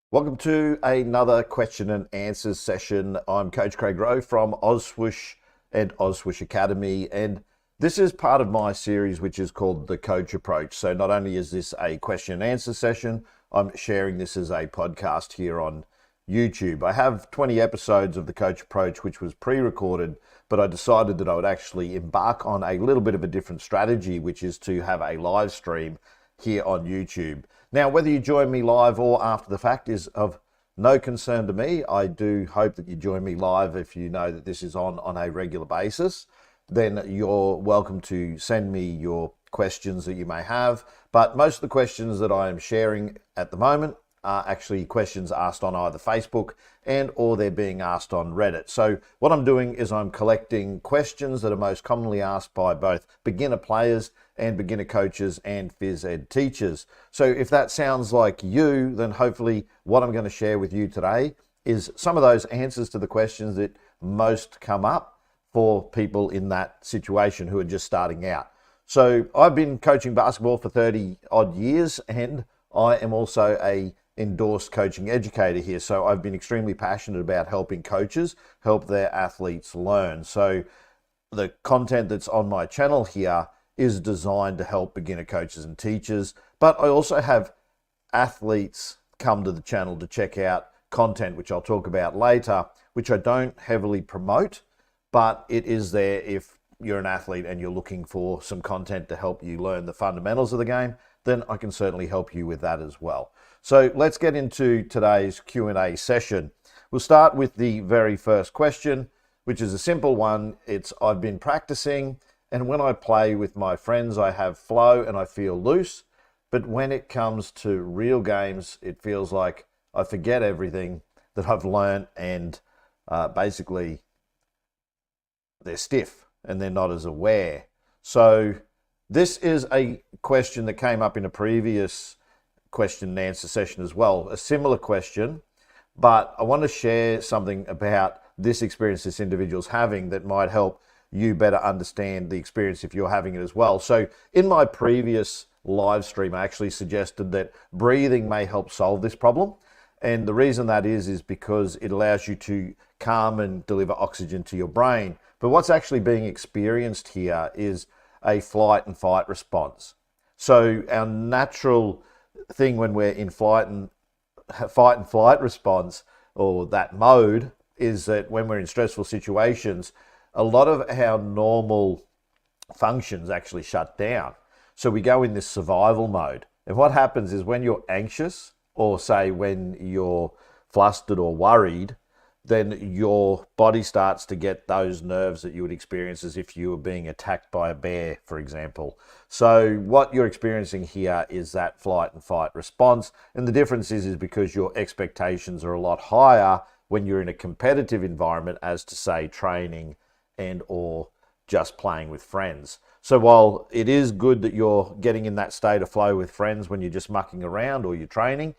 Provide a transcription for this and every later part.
Welcome to another question and answers session. I'm Coach Craig Rowe from Ozswoosh and Ozswoosh Academy, and this is part of my series which is called the Coach Approach. So not only is this a question and answer session, I'm sharing this as a podcast here on YouTube. I have 20 episodes of the Coach Approach which was pre-recorded, but I decided that I would actually embark on a little bit of a different strategy, which is to have a live stream here on YouTube. Now, whether you join me live or after the fact is of no concern to me. I do hope that you join me live if you know that this is on a regular basis. Then you're welcome to send me your questions that you may have. But most of the questions that I am sharing at the moment are actually questions asked on either Facebook and or they're being asked on Reddit. So what I'm doing is I'm collecting questions that are most commonly asked by both beginner players and beginner coaches and phys ed teachers. So if that sounds like you, then hopefully what I'm going to share with you today is some of those answers to the questions that most come up for people in that situation who are just starting out. So I've been coaching basketball for 30 odd years, and I am also a endorsed coaching educator here. So I've been extremely passionate about helping coaches help their athletes learn. So the content that's on my channel here is designed to help beginner coaches and teachers, but I also have athletes come to the channel to check out content, which I'll talk about later, which I don't heavily promote, but it is there if you're an athlete and you're looking for some content to help you learn the fundamentals of the game, then I can certainly help you with that as well. So let's get into today's Q&A session. We'll start with the very first question, which is a simple one. It's, I've been practicing, and when I play with my friends, I have flow and I feel loose. But when it comes to real games, it feels like I forget everything that I've learned, and basically they're stiff and they're not as aware. So this is a question that came up in a previous question and answer session as well, a similar question, but I want to share something about this experience this individual's having that might help you better understand the experience if you're having it as well. So in my previous live stream, I actually suggested that breathing may help solve this problem. And the reason that is because it allows you to calm and deliver oxygen to your brain. But what's actually being experienced here is a flight and fight response. So our natural thing when we're in fight and flight response, or that mode, is that when we're in stressful situations, a lot of our normal functions actually shut down. So we go in this survival mode. And what happens is when you're anxious, or say when you're flustered or worried, then your body starts to get those nerves that you would experience as if you were being attacked by a bear, for example. So what you're experiencing here is that flight and fight response. And the difference is because your expectations are a lot higher when you're in a competitive environment as to, say, training and or just playing with friends. So while it is good that you're getting in that state of flow with friends when you're just mucking around or you're training,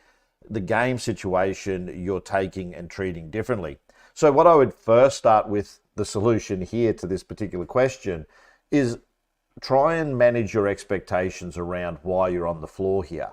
the game situation you're taking and treating differently. So what I would first start with, the solution here to this particular question, is try and manage your expectations around why you're on the floor here.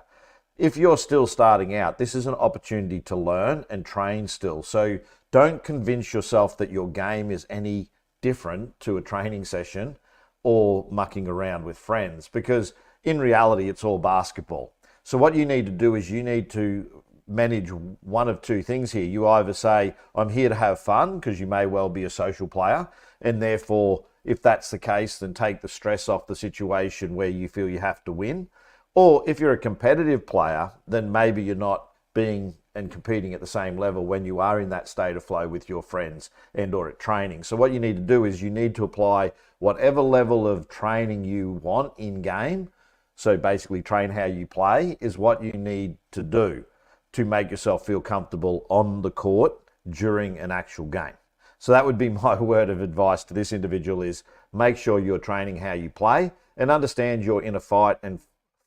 If you're still starting out, this is an opportunity to learn and train still. So don't convince yourself that your game is any different to a training session or mucking around with friends, because in reality it's all basketball. So what you need to do is you need to manage one of two things here. You either say, I'm here to have fun, because you may well be a social player, and therefore if that's the case, then take the stress off the situation where you feel you have to win. Or if you're a competitive player, then maybe you're not being and competing at the same level when you are in that state of flow with your friends and or at training. So what you need to do is you need to apply whatever level of training you want in game. So basically train how you play is what you need to do to make yourself feel comfortable on the court during an actual game. So that would be my word of advice to this individual, is make sure you're training how you play and understand you're in a fight and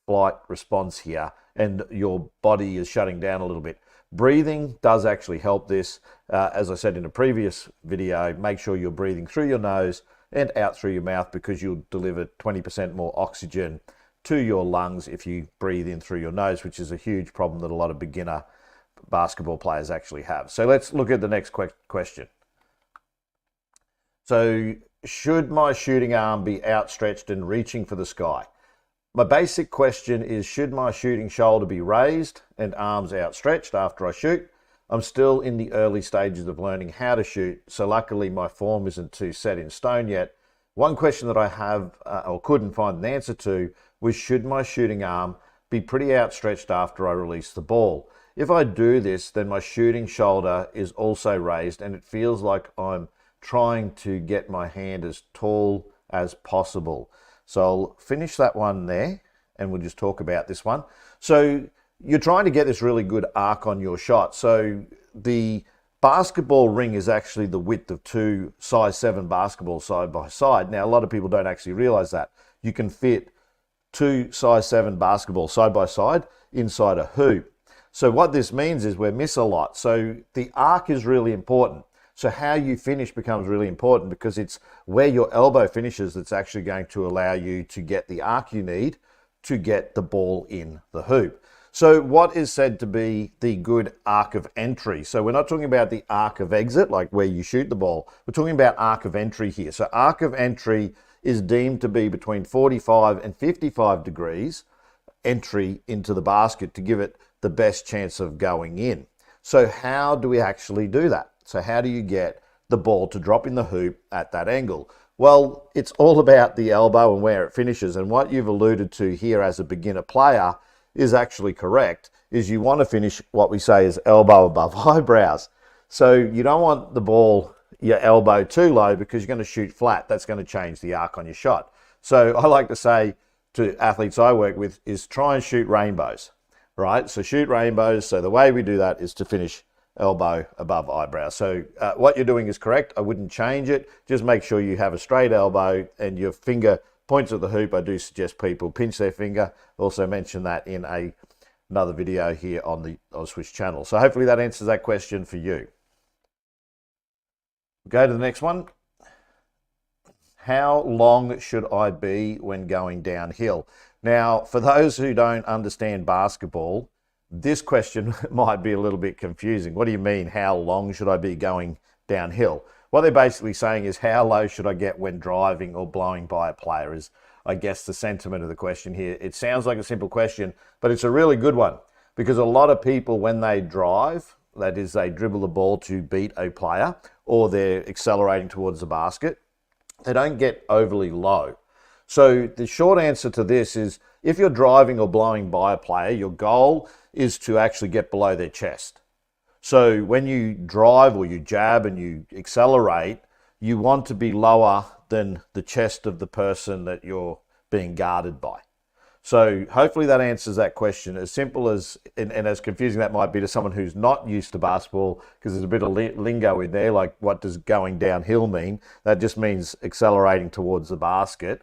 flight response here and your body is shutting down a little bit. Breathing does actually help this. As I said in a previous video, make sure you're breathing through your nose and out through your mouth, because you'll deliver 20% more oxygen to your lungs if you breathe in through your nose, which is a huge problem that a lot of beginner basketball players actually have. So let's look at the next question. So should my shooting arm be outstretched and reaching for the sky? My basic question is, should my shooting shoulder be raised and arms outstretched after I shoot? I'm still in the early stages of learning how to shoot, so luckily my form isn't too set in stone yet. One question that I have or couldn't find an answer to was, should my shooting arm be pretty outstretched after I release the ball? If I do this, then my shooting shoulder is also raised and it feels like I'm trying to get my hand as tall as possible. So I'll finish that one there and we'll just talk about this one. So you're trying to get this really good arc on your shot. So the basketball ring is actually the width of two size 7 basketballs side by side. Now, a lot of people don't actually realize that. You can fit two size 7 basketballs side by side inside a hoop. So what this means is we miss a lot. So the arc is really important. So how you finish becomes really important because it's where your elbow finishes that's actually going to allow you to get the arc you need to get the ball in the hoop. So what is said to be the good arc of entry? So we're not talking about the arc of exit, like where you shoot the ball. We're talking about arc of entry here. So arc of entry is deemed to be between 45 and 55 degrees entry into the basket to give it the best chance of going in. So how do we actually do that? So how do you get the ball to drop in the hoop at that angle? Well, it's all about the elbow and where it finishes. And what you've alluded to here as a beginner player is actually correct, is you want to finish what we say is elbow above eyebrows. So you don't want the ball, your elbow too low, because you're going to shoot flat. That's going to change the arc on your shot. So I like to say to athletes I work with is try and shoot rainbows, right? So shoot rainbows. So the way we do that is to finish elbow above eyebrow. So what you're doing is correct. I wouldn't change it. Just make sure you have a straight elbow and your finger points at the hoop. I do suggest people pinch their finger. Also mention that in another video here on the Ozswoosh channel. So hopefully that answers that question for you. Go to the next one. How long should I be when going downhill? Now, for those who don't understand basketball, this question might be a little bit confusing. What do you mean, how long should I be going downhill? What they're basically saying is, how low should I get when driving or blowing by a player is, I guess, the sentiment of the question here. It sounds like a simple question, but it's a really good one because a lot of people, when they drive, that is, they dribble the ball to beat a player or they're accelerating towards the basket, they don't get overly low. So the short answer to this is, if you're driving or blowing by a player, your goal is to actually get below their chest. So when you drive or you jab and you accelerate, you want to be lower than the chest of the person that you're being guarded by. So hopefully that answers that question. As simple as, and as confusing that might be to someone who's not used to basketball, because there's a bit of lingo in there, like what does going downhill mean? That just means accelerating towards the basket.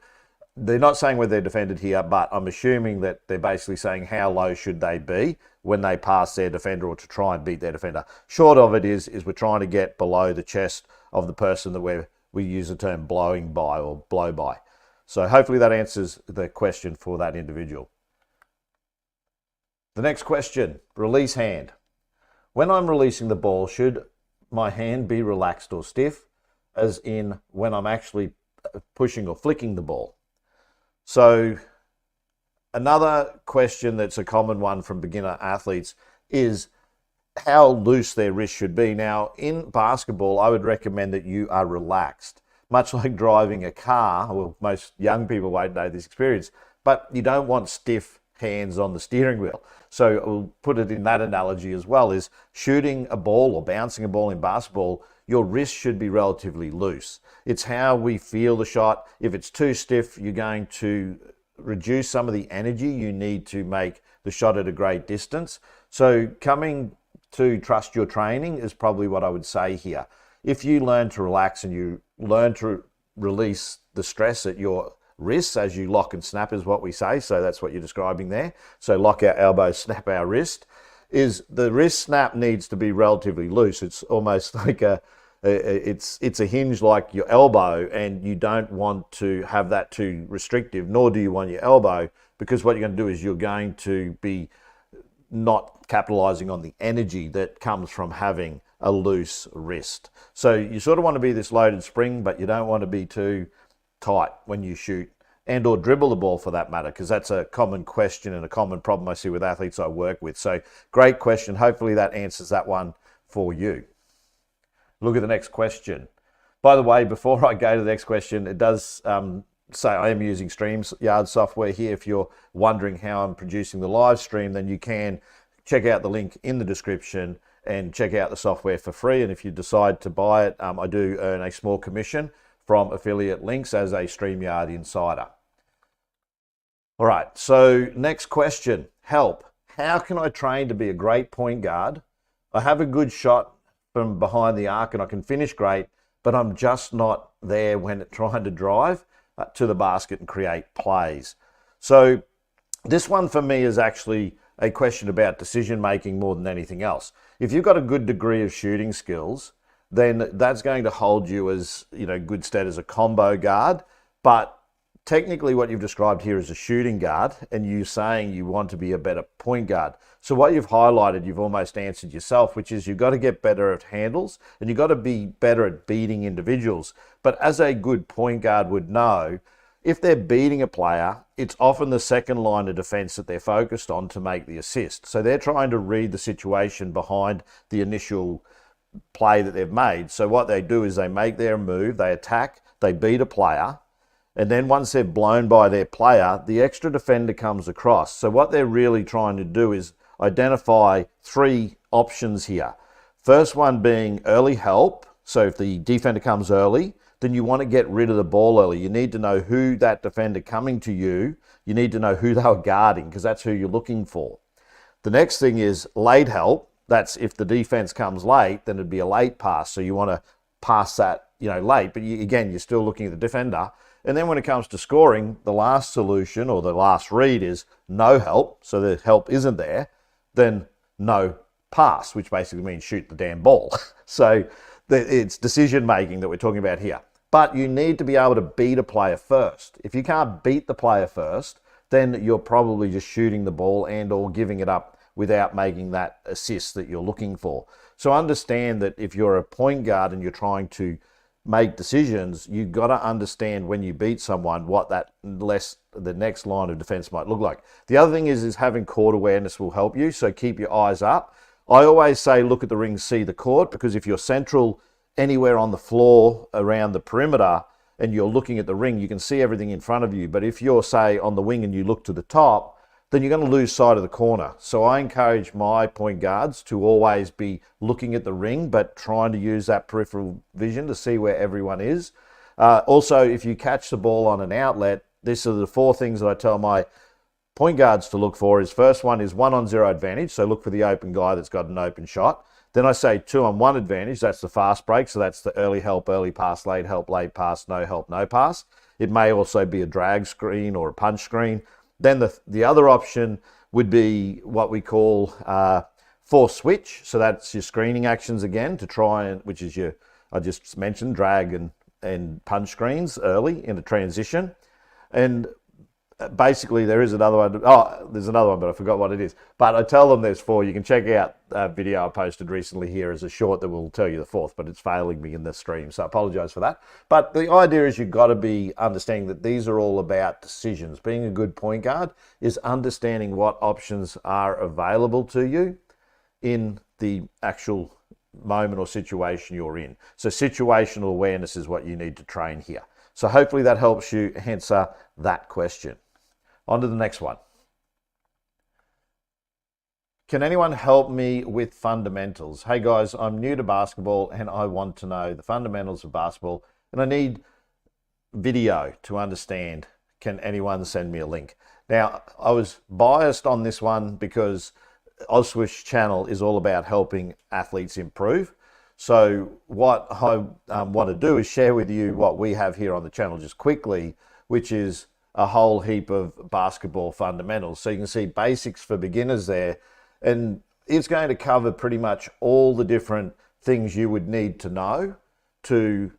They're not saying where they're defended here, but I'm assuming that they're basically saying how low should they be when they pass their defender or to try and beat their defender. Short of it is we're trying to get below the chest of the person that we use the term blowing by or blow by. So hopefully that answers the question for that individual. The next question, release hand. When I'm releasing the ball, should my hand be relaxed or stiff, as in when I'm actually pushing or flicking the ball? So another question that's a common one from beginner athletes is how loose their wrist should be. Now, in basketball, I would recommend that you are relaxed, much like driving a car. Well, most young people won't know this experience, but you don't want stiff hands on the steering wheel. So we'll put it in that analogy as well, is shooting a ball or bouncing a ball in basketball, your wrist should be relatively loose. It's how we feel the shot. If it's too stiff, you're going to reduce some of the energy you need to make the shot at a great distance. So coming to trust your training is probably what I would say here. If you learn to relax and you learn to release the stress at your wrists as you lock and snap is what we say. So that's what you're describing there. So lock our elbow, snap our wrist. Is the wrist snap needs to be relatively loose. It's almost like it's a hinge like your elbow, and you don't want to have that too restrictive, nor do you want your elbow, because what you're going to do is you're going to be not capitalizing on the energy that comes from having a loose wrist. So you sort of want to be this loaded spring, but you don't want to be too tight when you shoot and or dribble the ball for that matter, because that's a common question and a common problem I see with athletes I work with. So great question. Hopefully that answers that one for you. Look at the next question. By the way, before I go to the next question, it does say I am using StreamYard software here. If you're wondering how I'm producing the live stream, then you can check out the link in the description and check out the software for free. And if you decide to buy it, I do earn a small commission from affiliate links as a StreamYard insider. All right, so next question, help. How can I train to be a great point guard? I have a good shot from behind the arc and I can finish great, but I'm just not there when trying to drive to the basket and create plays. So this one for me is actually a question about decision making more than anything else. If you've got a good degree of shooting skills, then that's going to hold you as, good stead as a combo guard. But technically what you've described here is a shooting guard, and you saying you want to be a better point guard. So what you've highlighted, you've almost answered yourself, which is you've got to get better at handles and you've got to be better at beating individuals. But as a good point guard would know, if they're beating a player, it's often the second line of defense that they're focused on to make the assist. So they're trying to read the situation behind the initial play that they've made. So what they do is they make their move, they attack, they beat a player, and then once they're blown by their player, the extra defender comes across. So what they're really trying to do is identify three options here. First one being early help. So if the defender comes early, then you want to get rid of the ball early. You need to know who that defender coming to you, you need to know who they were guarding, because that's who you're looking for. The next thing is late help. That's if the defense comes late, then it'd be a late pass. So you want to pass that, late, but again, you're still looking at the defender. And then when it comes to scoring, the last solution or the last read is no help. So the help isn't there, then no pass, which basically means shoot the damn ball. So it's decision making that we're talking about here. But you need to be able to beat a player first. If you can't beat the player first, then you're probably just shooting the ball and or giving it up without making that assist that you're looking for. So understand that if you're a point guard and you're trying to make decisions, you've got to understand when you beat someone what the next line of defense might look like. The other thing is having court awareness will help you, so keep your eyes up. I always say look at the ring, see the court, because if you're central anywhere on the floor around the perimeter and you're looking at the ring, you can see everything in front of you. But if you're, say, on the wing and you look to the top, then you're going to lose sight of the corner. So I encourage my point guards to always be looking at the ring, but trying to use that peripheral vision to see where everyone is. Also, if you catch the ball on an outlet, these are the four things that I tell my point guards to look for. First one is 1-on-0 advantage. So look for the open guy that's got an open shot. Then I say 2-on-1 advantage. That's the fast break. So that's the early help, early pass, late help, late pass, no help, no pass. It may also be a drag screen or a punch screen. Then the other option would be what we call force switch. So that's your screening actions again to try and, which is I just mentioned, drag and punch screens early in a transition. And basically there is another one. Oh, there's another one, but I forgot what it is. But I tell them there's four. You can check out a video I posted recently here as a short that will tell you the fourth, but it's failing me in the stream. So I apologize for that. But the idea is you've got to be understanding that these are all about decisions. Being a good point guard is understanding what options are available to you in the actual moment or situation you're in. So situational awareness is what you need to train here. So hopefully that helps you answer that question. On to the next one. Can anyone help me with fundamentals? Hey guys, I'm new to basketball and I want to know the fundamentals of basketball and I need video to understand. Can anyone send me a link? Now, I was biased on this one because Ozswoosh channel is all about helping athletes improve. So what I want to do is share with you what we have here on the channel just quickly, which is a whole heap of basketball fundamentals. So you can see basics for beginners there, and it's going to cover pretty much all the different things you would need to know to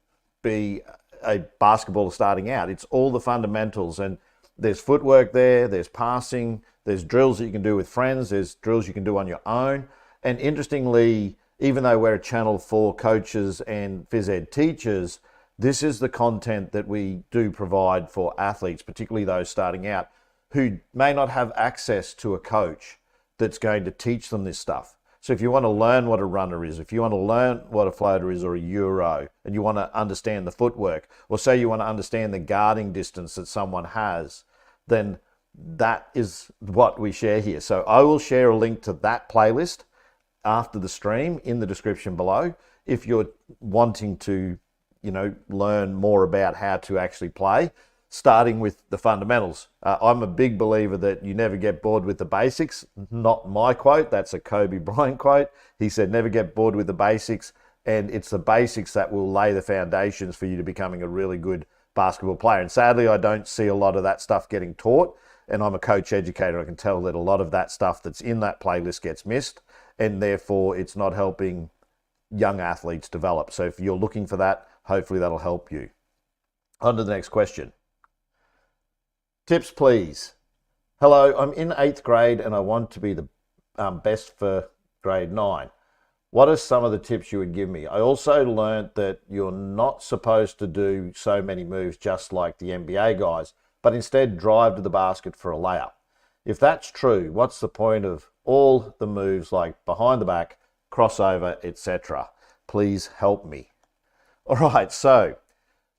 be a basketballer starting out. It's all the fundamentals, and there's footwork there, there's passing, There's drills that you can do with friends. There's drills you can do on your own. And interestingly, even though we're a channel for coaches and phys ed teachers, this is the content that we do provide for athletes, particularly those starting out, who may not have access to a coach that's going to teach them this stuff. So if you want to learn what a runner is, if you want to learn what a floater is or a euro, and you want to understand the footwork, or say you want to understand the guarding distance that someone has, then that is what we share here. So I will share a link to that playlist after the stream in the description below if you're wanting to, learn more about how to actually play, starting with the fundamentals. I'm a big believer that you never get bored with the basics. Not my quote, that's a Kobe Bryant quote. He said, never get bored with the basics. And it's the basics that will lay the foundations for you to becoming a really good basketball player. And sadly, I don't see a lot of that stuff getting taught. And I'm a coach educator. I can tell that a lot of that stuff that's in that playlist gets missed. And therefore, it's not helping young athletes develop. So if you're looking for that, hopefully that'll help you. On to the next question. Tips, please. Hello, I'm in 8th grade and I want to be the best for grade 9. What are some of the tips you would give me? I also learned that you're not supposed to do so many moves just like the NBA guys, but instead drive to the basket for a layup. If that's true, what's the point of all the moves like behind the back, crossover, etc.? Please help me. All right, so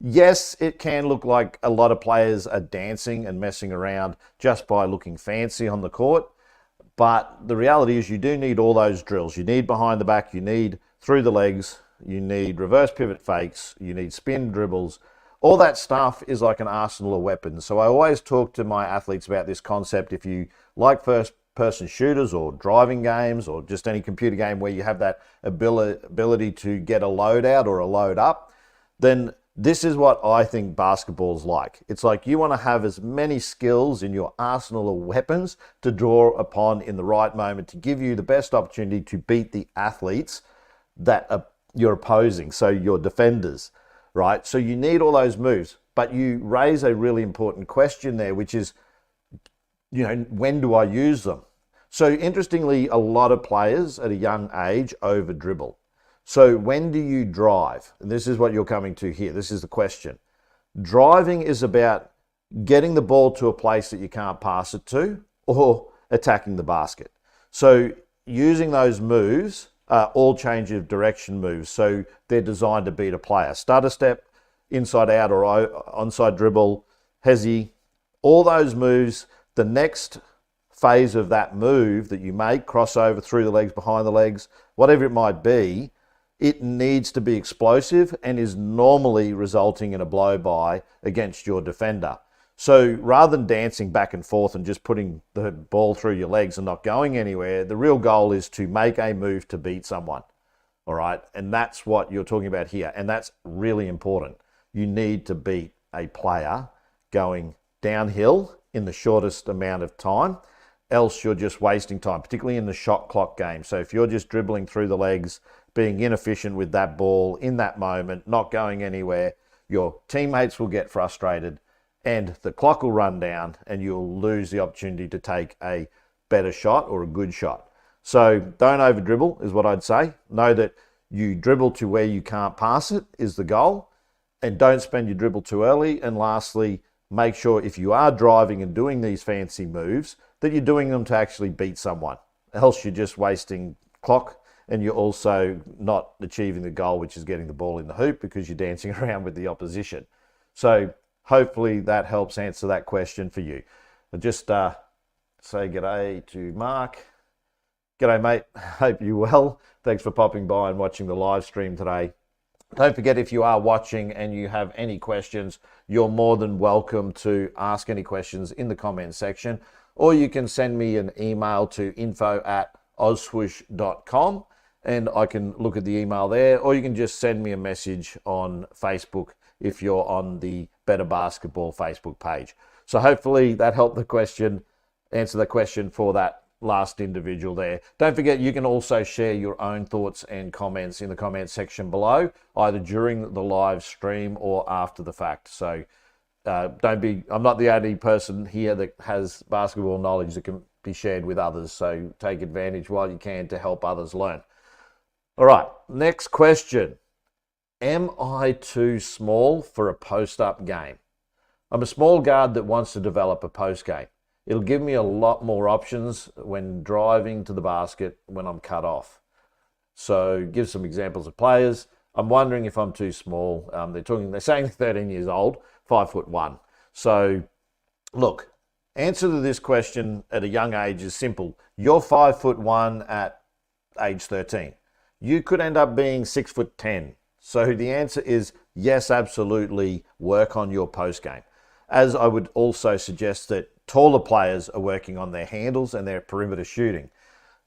yes, it can look like a lot of players are dancing and messing around just by looking fancy on the court. But the reality is you do need all those drills. You need behind the back, you need through the legs, you need reverse pivot fakes, you need spin dribbles. All that stuff is like an arsenal of weapons. So I always talk to my athletes about this concept. If you like first-person shooters or driving games or just any computer game where you have that ability to get a load out or a load up, then this is what I think basketball's like. It's like you want to have as many skills in your arsenal of weapons to draw upon in the right moment to give you the best opportunity to beat the athletes that you're opposing, so your defenders, right? So you need all those moves, but you raise a really important question there, which is, when do I use them? So interestingly, a lot of players at a young age over dribble. So when do you drive? And this is what you're coming to here. This is the question. Driving is about getting the ball to a place that you can't pass it to or attacking the basket. So using those moves are all change of direction moves. So they're designed to beat a player. Stutter step, inside out or onside dribble, hezzy, all those moves, the next phase of that move that you make, crossover, through the legs, behind the legs, whatever it might be, it needs to be explosive and is normally resulting in a blow-by against your defender. So rather than dancing back and forth and just putting the ball through your legs and not going anywhere, the real goal is to make a move to beat someone. All right, and that's what you're talking about here, and that's really important. You need to beat a player going downhill in the shortest amount of time, else you're just wasting time, particularly in the shot clock game. So if you're just dribbling through the legs, being inefficient with that ball in that moment, not going anywhere, your teammates will get frustrated and the clock will run down and you'll lose the opportunity to take a better shot or a good shot. So don't over dribble is what I'd say. Know that you dribble to where you can't pass it is the goal, and don't spend your dribble too early. And lastly, make sure if you are driving and doing these fancy moves that you're doing them to actually beat someone. Else you're just wasting clock and you're also not achieving the goal, which is getting the ball in the hoop because you're dancing around with the opposition. So hopefully that helps answer that question for you. I'll just say g'day to Mark. G'day, mate. Hope you're well. Thanks for popping by and watching the live stream today. Don't forget, if you are watching and you have any questions, you're more than welcome to ask any questions in the comment section, or you can send me an email to info@ozswoosh.com and I can look at the email there, or you can just send me a message on Facebook if you're on the Better Basketball Facebook page. So hopefully that helped answer the question for that last individual there. Don't forget, you can also share your own thoughts and comments in the comment section below, either during the live stream or after the fact. So I'm not the only person here that has basketball knowledge that can be shared with others. So take advantage while you can to help others learn. All right, next question. Am I too small for a post-up game? I'm a small guard that wants to develop a post game. It'll give me a lot more options when driving to the basket when I'm cut off. So give some examples of players. I'm wondering if I'm too small. They're saying 13 years old, 5'1". So look, answer to this question at a young age is simple. You're 5'1" at age 13. You could end up being 6'10". So the answer is yes, absolutely work on your post game. As I would also suggest that taller players are working on their handles and their perimeter shooting.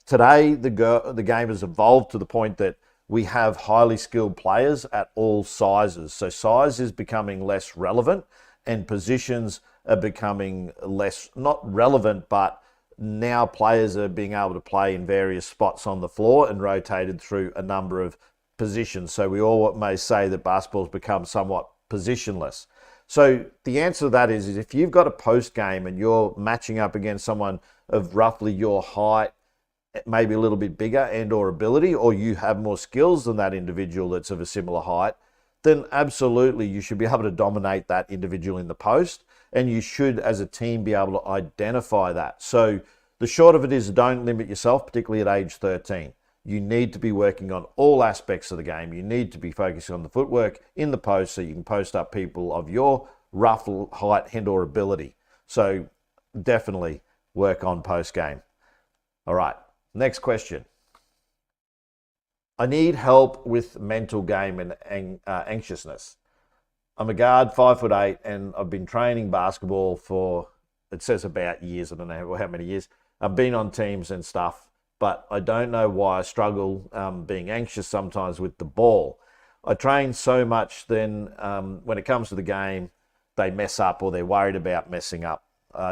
Today, the game has evolved to the point that we have highly skilled players at all sizes. So size is becoming less relevant and positions are becoming less, not relevant, but now players are being able to play in various spots on the floor and rotated through a number of positions. So we all may say that basketball's become somewhat positionless. So the answer to that is if you've got a post game and you're matching up against someone of roughly your height, maybe a little bit bigger and or ability, or you have more skills than that individual that's of a similar height, then absolutely you should be able to dominate that individual in the post, and you should as a team be able to identify that. So the short of it is don't limit yourself, particularly at age 13. You need to be working on all aspects of the game. You need to be focusing on the footwork in the post so you can post up people of your rough height and or ability. So definitely work on post game. All right, next question. I need help with mental game and anxiousness. I'm a guard, 5'8", and I've been training basketball for, it says about years, I don't know how many years. I've been on teams and stuff, but I don't know why I struggle being anxious sometimes with the ball. I train so much, then when it comes to the game, they mess up or they're worried about messing up.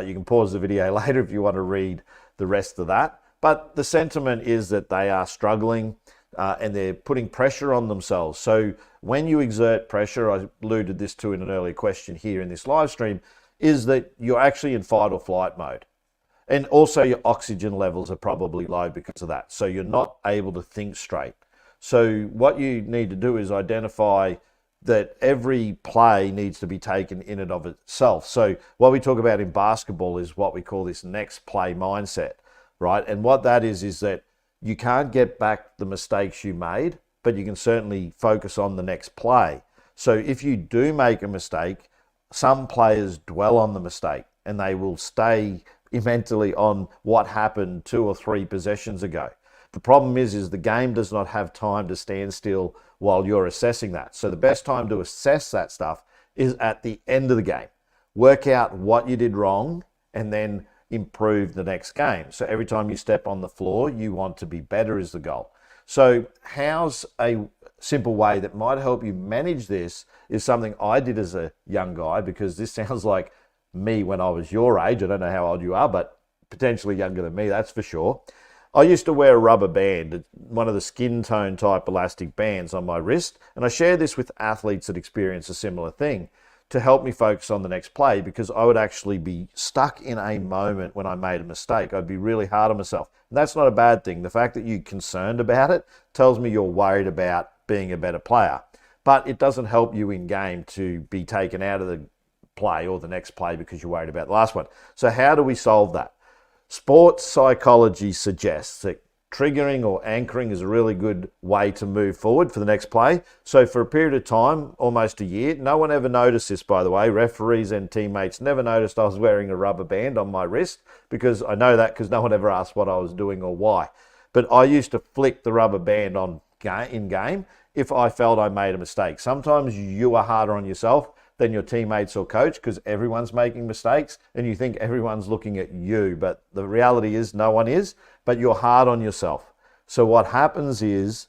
You can pause the video later if you want to read the rest of that. But the sentiment is that they are struggling and they're putting pressure on themselves. So when you exert pressure, I alluded this to in an earlier question here in this live stream, is that you're actually in fight or flight mode. And also your oxygen levels are probably low because of that. So you're not able to think straight. So what you need to do is identify that every play needs to be taken in and of itself. So what we talk about in basketball is what we call this next play mindset, right? And what that is that you can't get back the mistakes you made, but you can certainly focus on the next play. So if you do make a mistake, some players dwell on the mistake and they will stay mentally on what happened 2 or 3 possessions ago. The problem is the game does not have time to stand still while you're assessing that. So the best time to assess that stuff is at the end of the game. Work out what you did wrong and then improve the next game. So every time you step on the floor, you want to be better is the goal. So how's a simple way that might help you manage this is something I did as a young guy, because this sounds like me when I was your age. I don't know how old you are, but potentially younger than me, that's for sure. I used to wear a rubber band, one of the skin tone type elastic bands on my wrist, and I share this with athletes that experience a similar thing to help me focus on the next play, because I would actually be stuck in a moment when I made a mistake. I'd be really hard on myself. And that's not a bad thing. The fact that you're concerned about it tells me you're worried about being a better player. But it doesn't help you in game to be taken out of the play or the next play because you're worried about the last one. So how do we solve that? Sports psychology suggests that triggering or anchoring is a really good way to move forward for the next play. So for a period of time, almost a year, no one ever noticed this, by the way. Referees and teammates never noticed I was wearing a rubber band on my wrist, because I know that because no one ever asked what I was doing or why. But I used to flick the rubber band on in game if I felt I made a mistake. Sometimes you are harder on yourself than your teammates or coach because everyone's making mistakes and you think everyone's looking at you, but the reality is no one is, but you're hard on yourself. So what happens is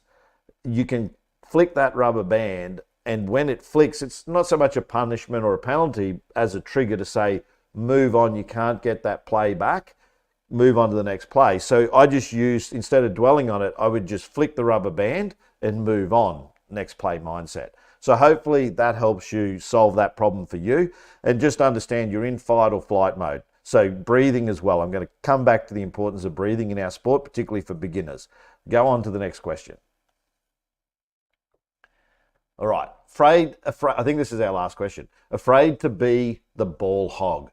you can flick that rubber band, and when it flicks, it's not so much a punishment or a penalty as a trigger to say, move on, you can't get that play back, move on to the next play. So I just used, instead of dwelling on it, I would just flick the rubber band and move on, next play mindset. So hopefully that helps you solve that problem for you, and just understand you're in fight or flight mode. So breathing as well. I'm going to come back to the importance of breathing in our sport, particularly for beginners. Go on to the next question. All right. Afraid, I think this is our last question. Afraid to be the ball hog.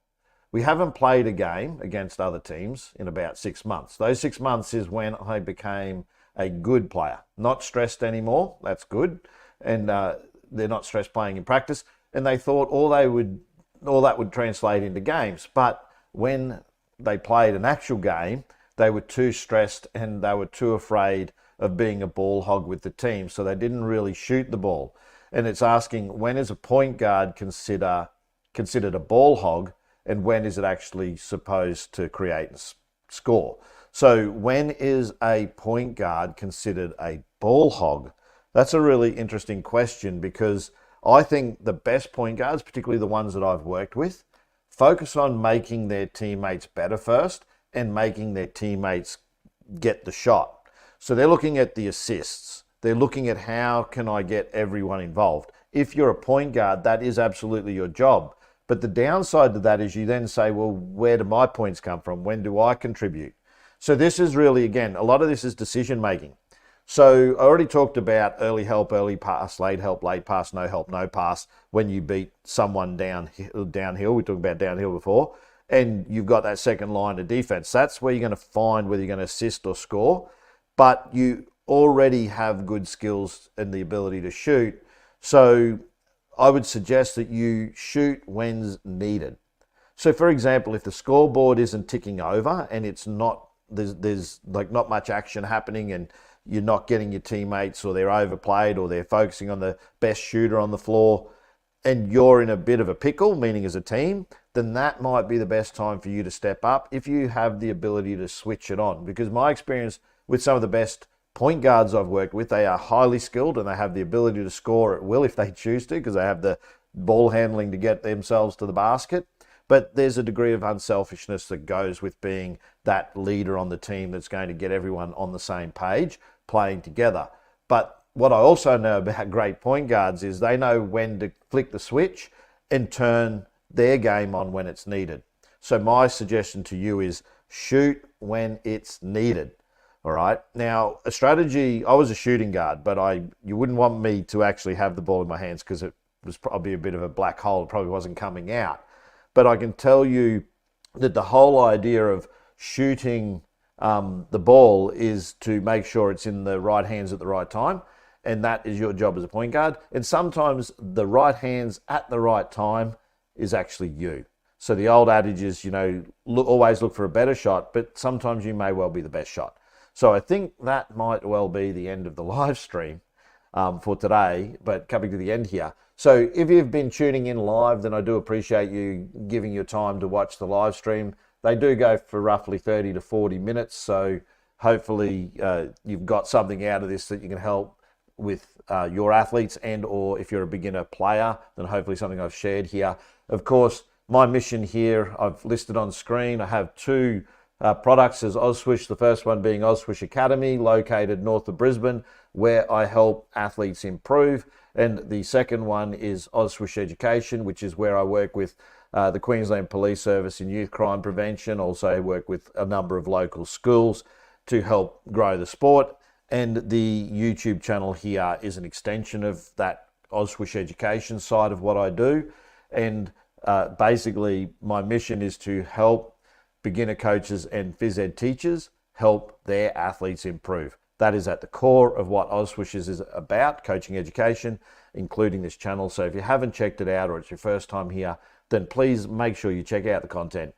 We haven't played a game against other teams in about 6 months. Those 6 months is when I became a good player. Not stressed anymore. That's good. And they're not stressed playing in practice. And they thought all that would translate into games. But when they played an actual game, they were too stressed and they were too afraid of being a ball hog with the team, so they didn't really shoot the ball. And it's asking, when is a point guard considered a ball hog, and when is it actually supposed to create and score? So when is a point guard considered a ball hog? That's a really interesting question, because I think the best point guards, particularly the ones that I've worked with, focus on making their teammates better first and making their teammates get the shot. So they're looking at the assists. They're looking at how can I get everyone involved. If you're a point guard, that is absolutely your job. But the downside to that is you then say, well, where do my points come from? When do I contribute? So this is really, again, a lot of this is decision making. So I already talked about early help, early pass, late help, late pass, no help, no pass, when you beat someone downhill. We talked about downhill before. And you've got that second line of defense. That's where you're going to find whether you're going to assist or score. But you already have good skills and the ability to shoot. So I would suggest that you shoot when's needed. So for example, if the scoreboard isn't ticking over and it's not, there's like not much action happening and you're not getting your teammates, or they're overplayed, or they're focusing on the best shooter on the floor, and you're in a bit of a pickle, meaning as a team, then that might be the best time for you to step up if you have the ability to switch it on. Because my experience with some of the best point guards I've worked with, they are highly skilled and they have the ability to score at will if they choose to, because they have the ball handling to get themselves to the basket. But there's a degree of unselfishness that goes with being that leader on the team that's going to get everyone on the same page, playing together. But what I also know about great point guards is they know when to flick the switch and turn their game on when it's needed. So my suggestion to you is shoot when it's needed. All right. Now, a strategy, I was a shooting guard, but you wouldn't want me to actually have the ball in my hands, because it was probably a bit of a black hole. It probably wasn't coming out. But I can tell you that the whole idea of shooting the ball is to make sure it's in the right hands at the right time. And that is your job as a point guard. And sometimes the right hands at the right time is actually you. So the old adage is, always look for a better shot, but sometimes you may well be the best shot. So I think that might well be the end of the live stream for today, but coming to the end here. So if you've been tuning in live, then I do appreciate you giving your time to watch the live stream. They do go for roughly 30 to 40 minutes. So hopefully you've got something out of this that you can help with your athletes, and or if you're a beginner player, then hopefully something I've shared here. Of course, my mission here, I've listed on screen. I have two products as Ozswoosh, the first one being Ozswoosh Academy, located north of Brisbane, where I help athletes improve. And the second one is Ozswoosh Education, which is where I work with the Queensland Police Service in youth crime prevention. Also work with a number of local schools to help grow the sport. And the YouTube channel here is an extension of that Ozswoosh Education side of what I do. And basically my mission is to help beginner coaches and phys ed teachers help their athletes improve. That is at the core of what Ozswoosh is about, coaching education, including this channel. So if you haven't checked it out, or it's your first time here, then please make sure you check out the content.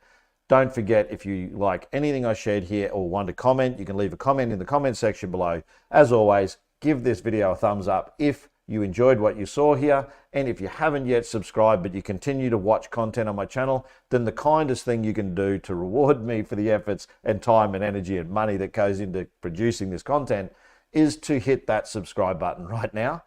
Don't forget, if you like anything I shared here or want to comment, you can leave a comment in the comment section below. As always, give this video a thumbs up if you enjoyed what you saw here. And if you haven't yet subscribed, but you continue to watch content on my channel, then the kindest thing you can do to reward me for the efforts and time and energy and money that goes into producing this content is to hit that subscribe button right now,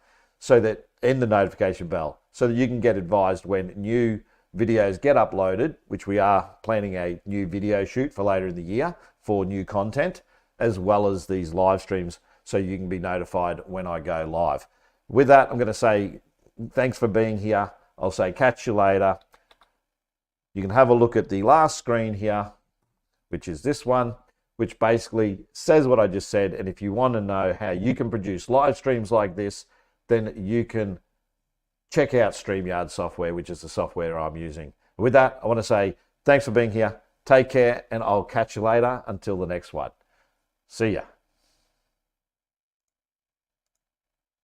and the notification bell, so that you can get advised when new videos get uploaded, which we are planning a new video shoot for later in the year for new content, as well as these live streams, so you can be notified when I go live. With that, I'm going to say thanks for being here. I'll say catch you later. You can have a look at the last screen here, which is this one, which basically says what I just said. And if you want to know how you can produce live streams like this, then you can check out StreamYard software, which is the software I'm using. With that, I want to say thanks for being here. Take care, and I'll catch you later until the next one. See ya.